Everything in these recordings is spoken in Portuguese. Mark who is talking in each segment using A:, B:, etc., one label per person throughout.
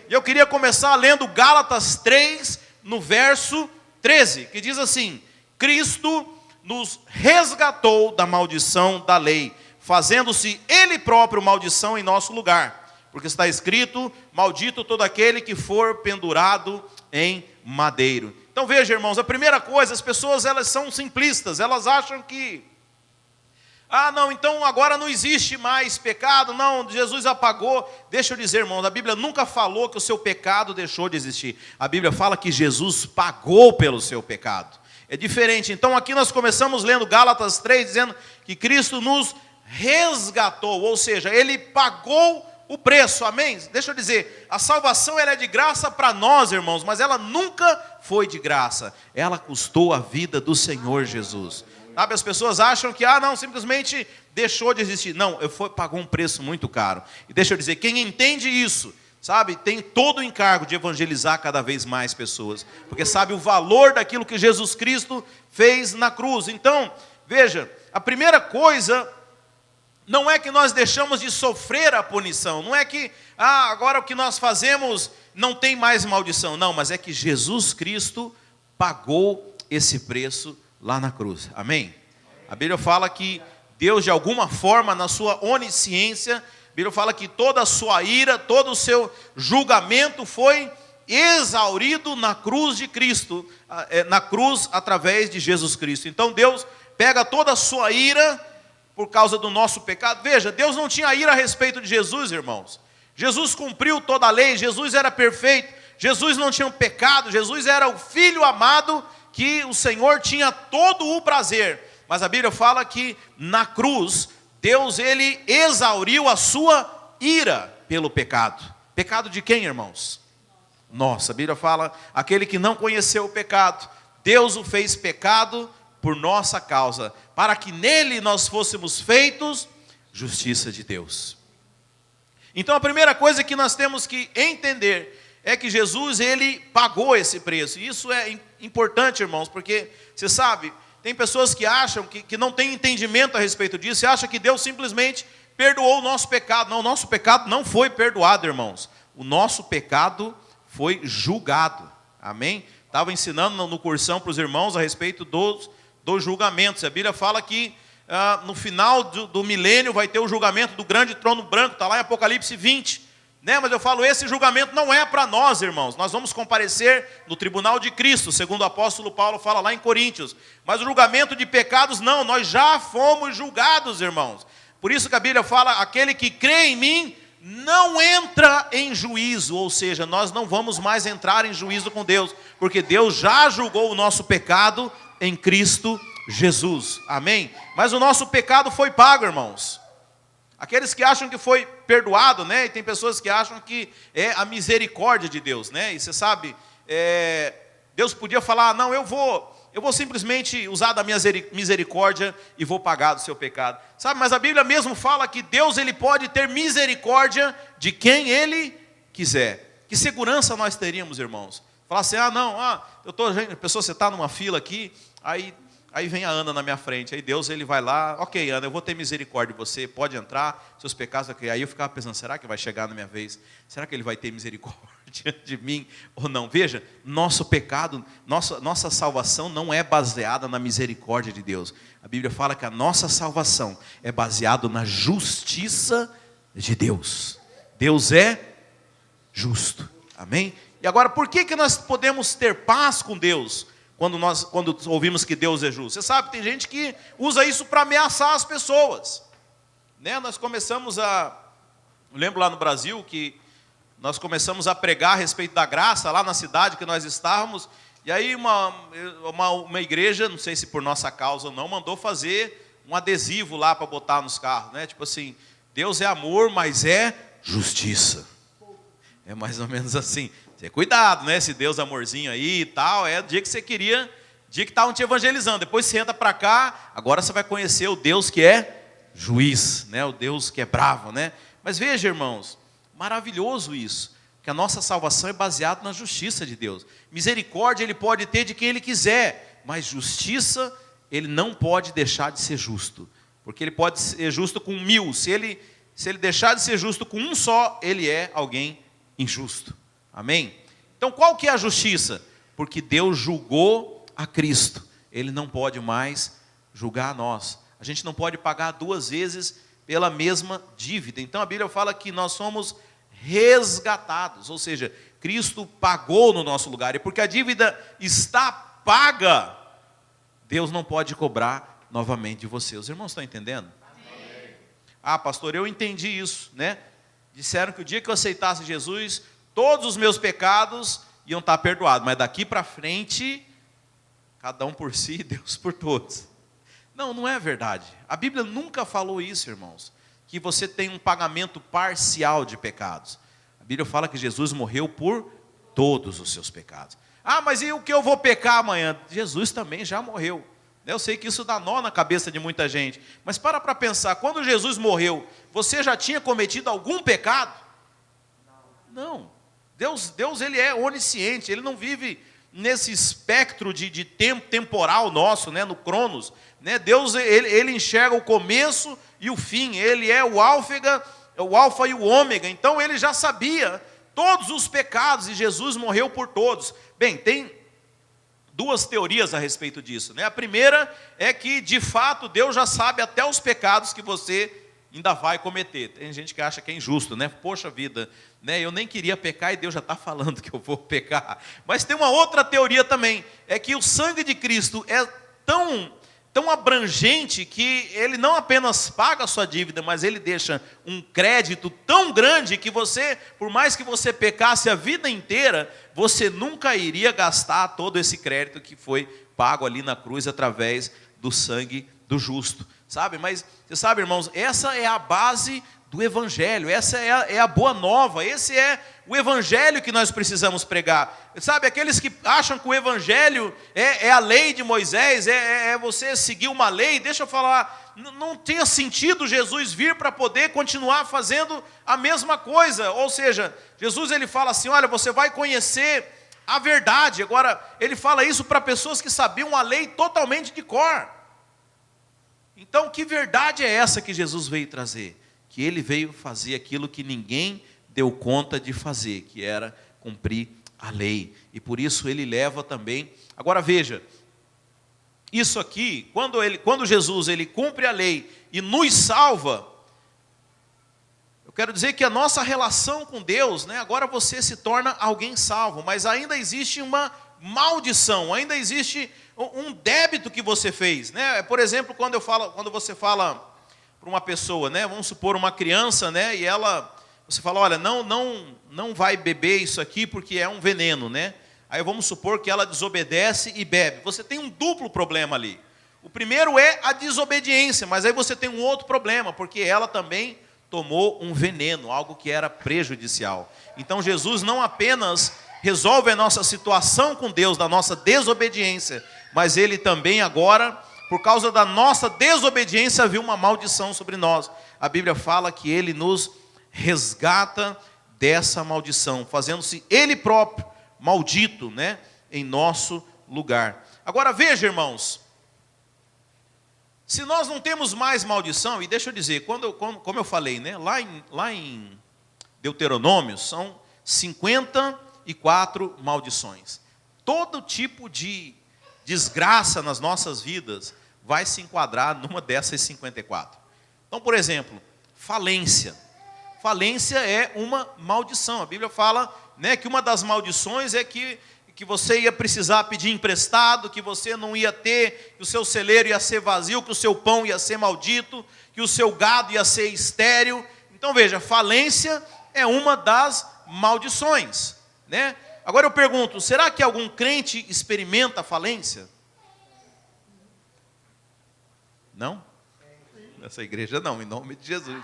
A: E eu queria começar lendo Gálatas 3, no verso 13, que diz assim: Cristo nos resgatou da maldição da lei, fazendo-se Ele próprio maldição em nosso lugar. Porque está escrito: maldito todo aquele que for pendurado em madeiro. Então veja, irmãos, a primeira coisa, as pessoas elas são simplistas, elas acham que não, então agora não existe mais pecado, não, Jesus apagou. Deixa eu dizer, irmãos, a Bíblia nunca falou que o seu pecado deixou de existir. A Bíblia fala que Jesus pagou pelo seu pecado. É diferente. Então aqui nós começamos lendo Gálatas 3, dizendo que Cristo nos resgatou, ou seja, Ele pagou o preço, amém? Deixa eu dizer, a salvação ela é de graça para nós, irmãos, mas ela nunca foi de graça. Ela custou a vida do Senhor Jesus. Sabe, as pessoas acham que, não, simplesmente deixou de existir. Não, pagou um preço muito caro. E deixa eu dizer, quem entende isso, sabe, tem todo o encargo de evangelizar cada vez mais pessoas. Porque sabe o valor daquilo que Jesus Cristo fez na cruz. Então, veja, a primeira coisa não é que nós deixamos de sofrer a punição. Não é que, agora o que nós fazemos não tem mais maldição. Não, mas é que Jesus Cristo pagou esse preço lá na cruz, amém? A Bíblia fala que Deus, de alguma forma, na sua onisciência, a Bíblia fala que toda a sua ira, todo o seu julgamento foi exaurido na cruz de Cristo, na cruz através de Jesus Cristo. Então Deus pega toda a sua ira por causa do nosso pecado. Veja, Deus não tinha ira a respeito de Jesus, irmãos. Jesus cumpriu toda a lei, Jesus era perfeito, Jesus não tinha pecado, Jesus era o Filho amado, que o Senhor tinha todo o prazer. Mas a Bíblia fala que na cruz, Deus ele exauriu a sua ira pelo pecado. Pecado de quem, irmãos? Nossa, a Bíblia fala, aquele que não conheceu o pecado, Deus o fez pecado por nossa causa, para que nele nós fôssemos feitos justiça de Deus. Então a primeira coisa que nós temos que entender é que Jesus, ele pagou esse preço. E isso é importante, irmãos, porque, você sabe, tem pessoas que acham que não têm entendimento a respeito disso, e acham que Deus simplesmente perdoou o nosso pecado. Não, o nosso pecado não foi perdoado, irmãos. O nosso pecado foi julgado. Amém? Estava ensinando no cursão para os irmãos a respeito dos julgamentos. A Bíblia fala que no final do milênio vai ter o julgamento do grande trono branco. Está lá em Apocalipse 20. Mas eu falo, esse julgamento não é para nós, irmãos. Nós vamos comparecer no tribunal de Cristo, segundo o apóstolo Paulo fala lá em Coríntios. Mas o julgamento de pecados não, nós já fomos julgados, irmãos. Por isso que a Bíblia fala, aquele que crê em mim não entra em juízo. Ou seja, nós não vamos mais entrar em juízo com Deus, porque Deus já julgou o nosso pecado em Cristo Jesus. Amém? Mas o nosso pecado foi pago, irmãos. Aqueles que acham que foi perdoado, e tem pessoas que acham que é a misericórdia de Deus, e você sabe, Deus podia falar, não, eu vou simplesmente usar da minha misericórdia e vou pagar do seu pecado, sabe, mas a Bíblia mesmo fala que Deus ele pode ter misericórdia de quem Ele quiser. Que segurança nós teríamos, irmãos? Falar assim, pessoa, você está numa fila aqui, Aí vem a Ana na minha frente, aí Deus ele vai lá, ok Ana, eu vou ter misericórdia de você, pode entrar, seus pecados, aí eu ficava pensando, será que vai chegar na minha vez? Será que Ele vai ter misericórdia de mim ou não? Veja, nosso pecado, nossa salvação não é baseada na misericórdia de Deus. A Bíblia fala que a nossa salvação é baseada na justiça de Deus. Deus é justo, amém? E agora, por que nós podemos ter paz com Deus? Quando ouvimos que Deus é justo. Você sabe, tem gente que usa isso para ameaçar as pessoas. Nós começamos eu lembro lá no Brasil que nós começamos a pregar a respeito da graça, lá na cidade que nós estávamos, e aí uma igreja, não sei se por nossa causa ou não, mandou fazer um adesivo lá para botar nos carros, Tipo assim, Deus é amor, mas é justiça. É mais ou menos assim. Cuidado, Se Deus é amorzinho aí e tal, é o dia que você queria, dia que estavam te evangelizando. Depois você entra para cá, agora você vai conhecer o Deus que é juiz, O Deus que é bravo, Mas veja, irmãos, maravilhoso isso, que a nossa salvação é baseada na justiça de Deus. Misericórdia Ele pode ter de quem Ele quiser, mas justiça Ele não pode deixar de ser justo, porque Ele pode ser justo com 1000, se ele deixar de ser justo com um só, Ele é alguém injusto. Amém? Então qual que é a justiça? Porque Deus julgou a Cristo. Ele não pode mais julgar a nós. A gente não pode pagar 2 vezes pela mesma dívida. Então a Bíblia fala que nós somos resgatados. Ou seja, Cristo pagou no nosso lugar. E porque a dívida está paga, Deus não pode cobrar novamente de você. Os irmãos estão entendendo? Amém. Ah, pastor, eu entendi isso, né? Disseram que o dia que eu aceitasse Jesus, todos os meus pecados iam estar perdoados. Mas daqui para frente, cada um por si, Deus por todos. Não, não é verdade. A Bíblia nunca falou isso, irmãos. Que você tem um pagamento parcial de pecados. A Bíblia fala que Jesus morreu por todos os seus pecados. Ah, mas e o que eu vou pecar amanhã? Jesus também já morreu. Eu sei que isso dá nó na cabeça de muita gente. Mas para pensar, quando Jesus morreu, você já tinha cometido algum pecado? Não. Deus ele é onisciente, ele não vive nesse espectro de tempo temporal nosso, né, no Cronos. Né? Deus ele enxerga o começo e o fim, ele é o alfa e o ômega. Então ele já sabia todos os pecados e Jesus morreu por todos. Bem, tem 2 teorias a respeito disso, né? A primeira é que de fato Deus já sabe até os pecados que você ainda vai cometer. Tem gente que acha que é injusto, né? Poxa vida, né? Eu nem queria pecar e Deus já está falando que eu vou pecar. Mas tem uma outra teoria também, é que o sangue de Cristo é tão abrangente que ele não apenas paga a sua dívida, mas ele deixa um crédito tão grande que você, por mais que você pecasse a vida inteira, você nunca iria gastar todo esse crédito que foi pago ali na cruz através do sangue do justo. Sabe? Mas, você sabe, irmãos, essa é a base do Evangelho, essa é a boa nova, esse é o Evangelho que nós precisamos pregar. Sabe, aqueles que acham que o Evangelho é a lei de Moisés, é você seguir uma lei, deixa eu falar, não tinha sentido Jesus vir para poder continuar fazendo a mesma coisa. Ou seja, Jesus ele fala assim, olha, você vai conhecer a verdade. Agora, ele fala isso para pessoas que sabiam a lei totalmente de cor. Então, que verdade é essa que Jesus veio trazer? Que ele veio fazer aquilo que ninguém deu conta de fazer, que era cumprir a lei. E por isso ele leva também. Agora veja, isso aqui, quando Jesus ele cumpre a lei e nos salva, eu quero dizer que a nossa relação com Deus, né, agora você se torna alguém salvo, mas ainda existe uma maldição, ainda existe um débito que você fez, né? Por exemplo, quando você fala para uma pessoa, né? Vamos supor uma criança, né? E você fala, olha, não vai beber isso aqui porque é um veneno, né? Aí vamos supor que ela desobedece e bebe. Você tem um duplo problema ali. O primeiro é a desobediência, mas aí você tem um outro problema, porque ela também tomou um veneno, algo que era prejudicial. Então Jesus não apenas resolve a nossa situação com Deus, da nossa desobediência, mas ele também agora, por causa da nossa desobediência, viu uma maldição sobre nós. A Bíblia fala que ele nos resgata dessa maldição, fazendo-se ele próprio maldito, né, em nosso lugar. Agora veja, irmãos, se nós não temos mais maldição, e deixa eu dizer, como eu falei, né, lá em Deuteronômio, são 54 maldições. Todo tipo de desgraça nas nossas vidas vai se enquadrar numa dessas 54. Então, por exemplo, falência. Falência é uma maldição. A Bíblia fala, né, que uma das maldições é que você ia precisar pedir emprestado, que você não ia ter, que o seu celeiro ia ser vazio, que o seu pão ia ser maldito, que o seu gado ia ser estéril. Então veja, falência é uma das maldições, né? Agora eu pergunto, será que algum crente experimenta falência? Não? Nessa igreja não, em nome de Jesus.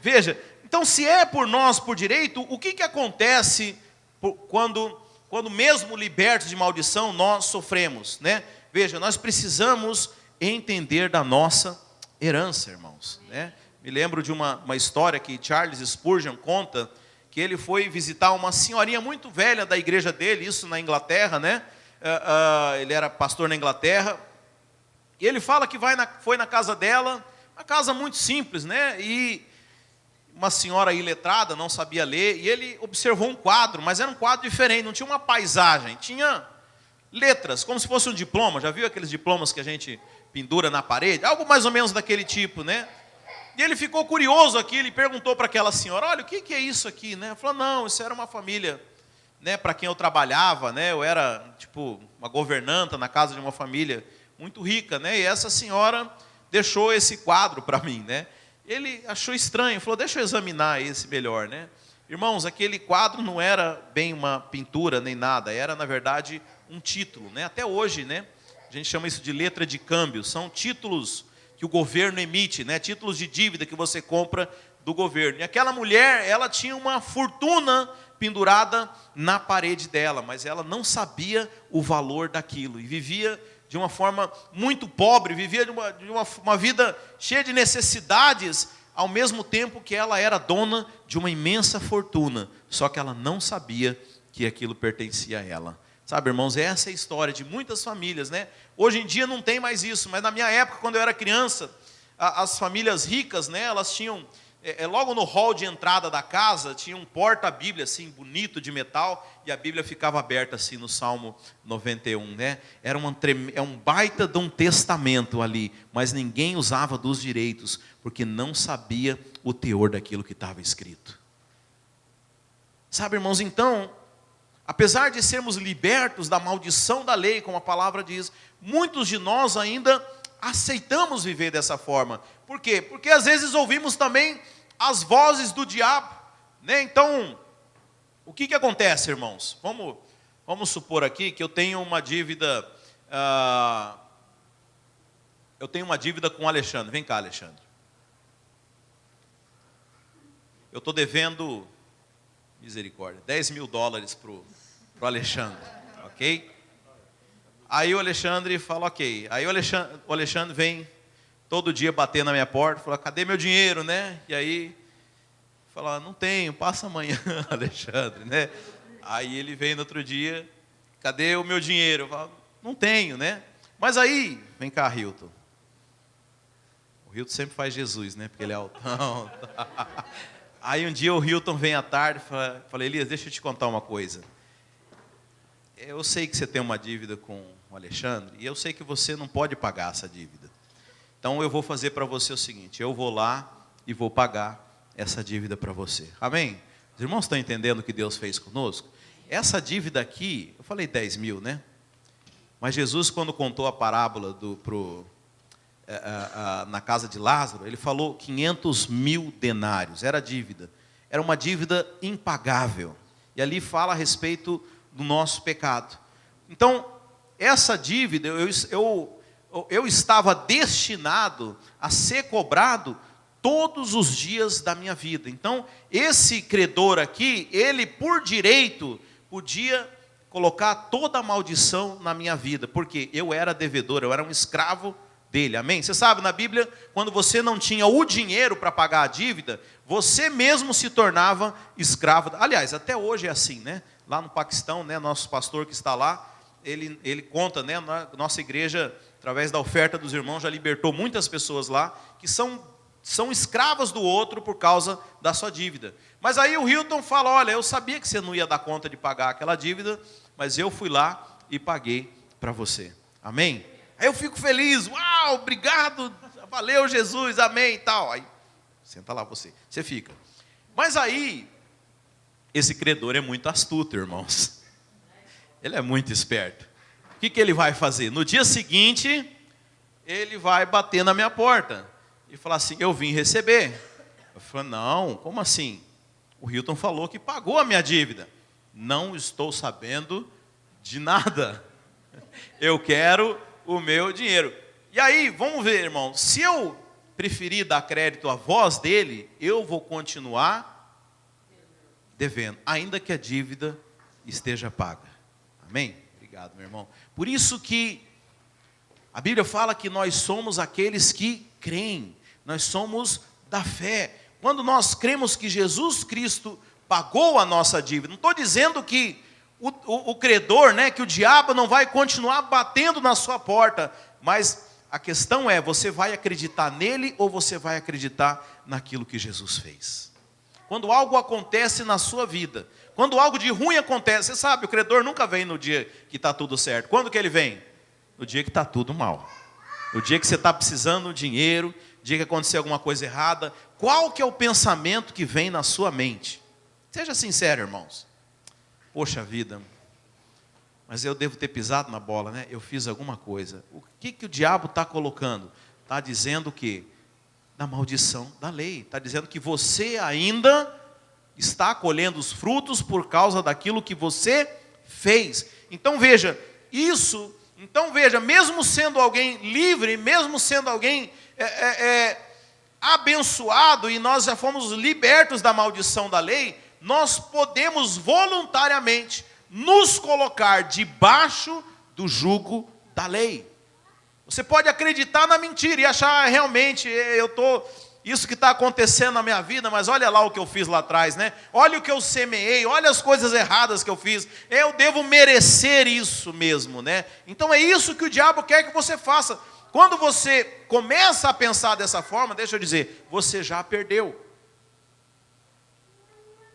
A: Veja, então se é por nós por direito, o que acontece quando mesmo libertos de maldição nós sofremos, né? Veja, nós precisamos entender da nossa herança, irmãos, né? Me lembro de uma história que Charles Spurgeon conta, que ele foi visitar uma senhorinha muito velha da igreja dele, isso na Inglaterra, né? Ele era pastor na Inglaterra, e ele fala que foi na casa dela, uma casa muito simples, né? E uma senhora iletrada, não sabia ler, e ele observou um quadro, mas era um quadro diferente, não tinha uma paisagem, tinha letras, como se fosse um diploma. Já viu aqueles diplomas que a gente pendura na parede? Algo mais ou menos daquele tipo, né? E ele ficou curioso aqui, ele perguntou para aquela senhora, olha, o que é isso aqui, né? Ela falou, não, isso era uma família, né, para quem eu trabalhava, né? Eu era, tipo, uma governanta na casa de uma família muito rica, né? E essa senhora deixou esse quadro para mim, né? Ele achou estranho, falou, deixa eu examinar esse melhor, né? Irmãos, aquele quadro não era bem uma pintura nem nada, era, na verdade, um título, né? Até hoje, né? A gente chama isso de letra de câmbio, são títulos que o governo emite, né? Títulos de dívida que você compra do governo. E aquela mulher, ela tinha uma fortuna pendurada na parede dela, mas ela não sabia o valor daquilo, e vivia de uma forma muito pobre, vivia de uma vida cheia de necessidades, ao mesmo tempo que ela era dona de uma imensa fortuna, só que ela não sabia que aquilo pertencia a ela. Sabe, irmãos, essa é a história de muitas famílias, né? Hoje em dia não tem mais isso, mas na minha época, quando eu era criança, as famílias ricas, né, elas tinham, logo no hall de entrada da casa, tinha um porta-bíblia, assim, bonito, de metal, e a Bíblia ficava aberta, assim, no Salmo 91, né? Era um baita de um testamento ali, mas ninguém usava dos direitos, porque não sabia o teor daquilo que estava escrito. Sabe, irmãos, então, apesar de sermos libertos da maldição da lei, como a palavra diz, muitos de nós ainda aceitamos viver dessa forma. Por quê? Porque às vezes ouvimos também as vozes do diabo, né? Então, o que acontece, irmãos? Vamos supor aqui que eu tenho uma dívida, com o Alexandre. Vem cá, Alexandre. Eu estou devendo, misericórdia, $10.000 para o Alexandre, ok? Aí o Alexandre fala, ok. Aí o Alexandre vem todo dia bater na minha porta, fala, cadê meu dinheiro, né? E aí, fala, não tenho, passa amanhã, Alexandre, né? Aí ele vem no outro dia, cadê o meu dinheiro? Eu falo, não tenho, né? Mas aí, vem cá, Hilton. O Hilton sempre faz Jesus, né? Porque ele é altão. Aí um dia o Hilton vem à tarde e fala, Elias, deixa eu te contar uma coisa. Eu sei que você tem uma dívida com o Alexandre, e eu sei que você não pode pagar essa dívida. Então eu vou fazer para você o seguinte, eu vou lá e vou pagar essa dívida para você. Amém? Os irmãos estão entendendo o que Deus fez conosco? Essa dívida aqui, eu falei 10 mil, né? Mas Jesus, quando contou a parábola na casa de Lázaro, ele falou 500.000 denários, era dívida. Era uma dívida impagável. E ali fala a respeito do nosso pecado. Então, essa dívida, eu estava destinado a ser cobrado todos os dias da minha vida. Então, esse credor aqui, ele por direito podia colocar toda a maldição na minha vida, porque eu era devedor, eu era um escravo dele, amém? Você sabe, na Bíblia, quando você não tinha o dinheiro para pagar a dívida, você mesmo se tornava escravo. Aliás, até hoje é assim, né? Lá no Paquistão, né, nosso pastor que está lá, ele conta, né, na nossa igreja, através da oferta dos irmãos, já libertou muitas pessoas lá, que são escravas do outro por causa da sua dívida. Mas aí o Hilton fala, olha, eu sabia que você não ia dar conta de pagar aquela dívida, mas eu fui lá e paguei para você. Amém? Aí eu fico feliz, uau, obrigado, valeu Jesus, amém e tal. Aí, senta lá você fica. Mas aí, esse credor é muito astuto, irmãos. Ele é muito esperto. O que ele vai fazer? No dia seguinte, ele vai bater na minha porta e falar assim, eu vim receber. Eu falo, não, como assim? O Hilton falou que pagou a minha dívida. Não estou sabendo de nada. Eu quero o meu dinheiro. E aí, vamos ver, irmão, se eu preferir dar crédito à voz dele, eu vou continuar devendo, ainda que a dívida esteja paga. Amém? Obrigado, meu irmão. Por isso que a Bíblia fala que nós somos aqueles que creem, nós somos da fé. Quando nós cremos que Jesus Cristo pagou a nossa dívida, não estou dizendo que o credor, né, que o diabo não vai continuar batendo na sua porta, mas a questão é, você vai acreditar nele ou você vai acreditar naquilo que Jesus fez? quando algo acontece na sua vida, quando algo de ruim acontece, você sabe, o credor nunca vem no dia que está tudo certo. Quando que ele vem? No dia que está tudo mal. No dia que você está precisando de dinheiro, no dia que aconteceu alguma coisa errada. Qual que é o pensamento que vem na sua mente? Seja sincero, irmãos. Poxa vida, mas eu devo ter pisado na bola, né? Eu fiz alguma coisa. O que o diabo está colocando? Está dizendo o quê? Da maldição da lei. Está dizendo que você ainda está colhendo os frutos por causa daquilo que você fez. Então veja, mesmo sendo alguém livre, mesmo sendo alguém abençoado, e nós já fomos libertos da maldição da lei, nós podemos voluntariamente nos colocar debaixo do jugo da lei. Você pode acreditar na mentira e achar realmente, isso que está acontecendo na minha vida, mas olha lá o que eu fiz lá atrás, né? Olha o que eu semeei, olha as coisas erradas que eu fiz. Eu devo merecer isso mesmo, né? Então é isso que o diabo quer que você faça. Quando você começa a pensar dessa forma, deixa eu dizer, você já perdeu.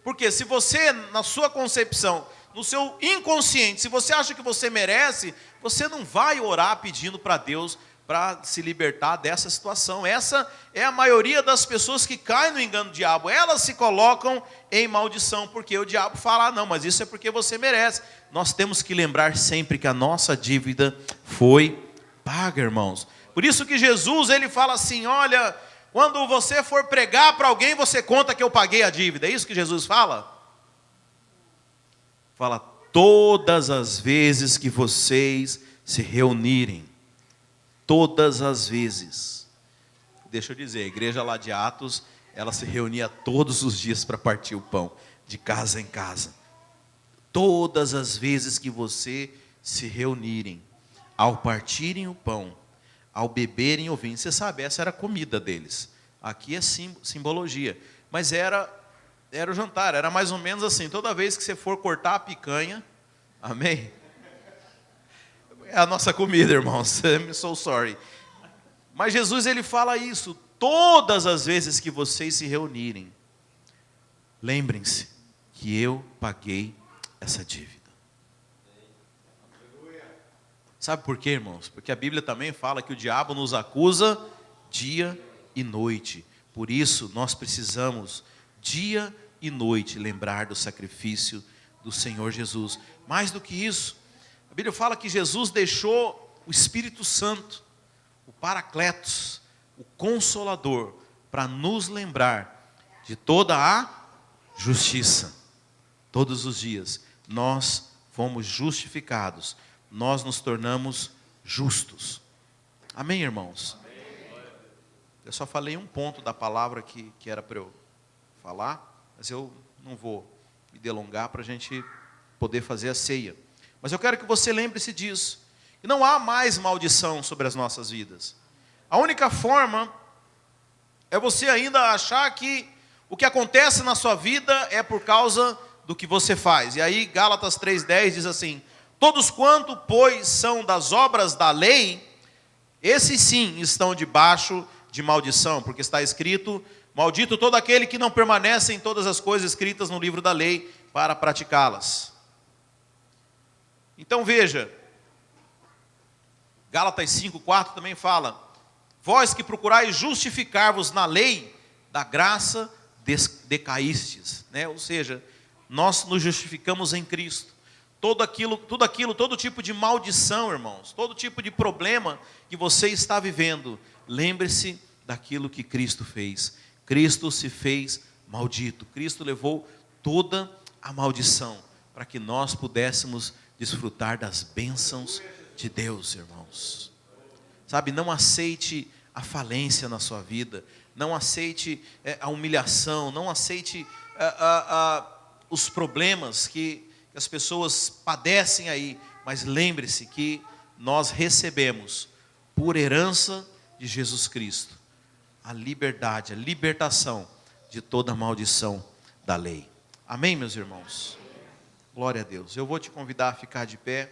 A: Porque se você, na sua concepção, no seu inconsciente, se você acha que você merece, você não vai orar pedindo para Deus para se libertar dessa situação. Essa é a maioria das pessoas que caem no engano do diabo. Elas se colocam em maldição, porque o diabo fala, não, mas isso é porque você merece. Nós temos que lembrar sempre que a nossa dívida foi paga, irmãos. Por isso que Jesus, ele fala assim, olha, quando você for pregar para alguém, você conta que eu paguei a dívida. É isso que Jesus fala? Fala, todas as vezes que vocês se reunirem, todas as vezes. Deixa eu dizer, a igreja lá de Atos, ela se reunia todos os dias para partir o pão, de casa em casa. Todas as vezes que você se reunirem, ao partirem o pão, ao beberem o vinho. Você sabe, essa era a comida deles. Aqui é simbologia. Mas era o jantar, era mais ou menos assim. Toda vez que você for cortar a picanha, amém? É a nossa comida, irmãos. I'm so sorry. Mas Jesus, ele fala isso. Todas as vezes que vocês se reunirem, lembrem-se que eu paguei essa dívida. Sabe por quê, irmãos? Porque a Bíblia também fala que o diabo nos acusa dia e noite. Por isso, nós precisamos, dia e noite, lembrar do sacrifício do Senhor Jesus. Mais do que isso, a Bíblia fala que Jesus deixou o Espírito Santo, o Paracletos, o Consolador, para nos lembrar de toda a justiça. Todos os dias, nós fomos justificados. Nós nos tornamos justos. Amém, irmãos? Amém. Eu só falei um ponto da palavra que era para eu falar, mas eu não vou me delongar para a gente poder fazer a ceia. Mas eu quero que você lembre-se disso. Que não há mais maldição sobre as nossas vidas. A única forma é você ainda achar que o que acontece na sua vida é por causa do que você faz. E aí Gálatas 3:10 diz assim, todos quanto, pois, são das obras da lei, esses sim estão debaixo de maldição, porque está escrito, maldito todo aquele que não permanece em todas as coisas escritas no livro da lei para praticá-las. Então veja, Gálatas 5:4 também fala, vós que procurais justificar-vos na lei, da graça decaístes, né? Ou seja, nós nos justificamos em Cristo. Todo tipo de maldição, irmãos, todo tipo de problema que você está vivendo, lembre-se daquilo que Cristo fez. Cristo se fez maldito. Cristo levou toda a maldição para que nós pudéssemos desfrutar das bênçãos de Deus, irmãos. Sabe, não aceite a falência na sua vida, não aceite a humilhação, não aceite os problemas que as pessoas padecem aí, mas lembre-se que nós recebemos, por herança de Jesus Cristo, a liberdade, a libertação de toda a maldição da lei. Amém, meus irmãos? Glória a Deus. Eu vou te convidar a ficar de pé.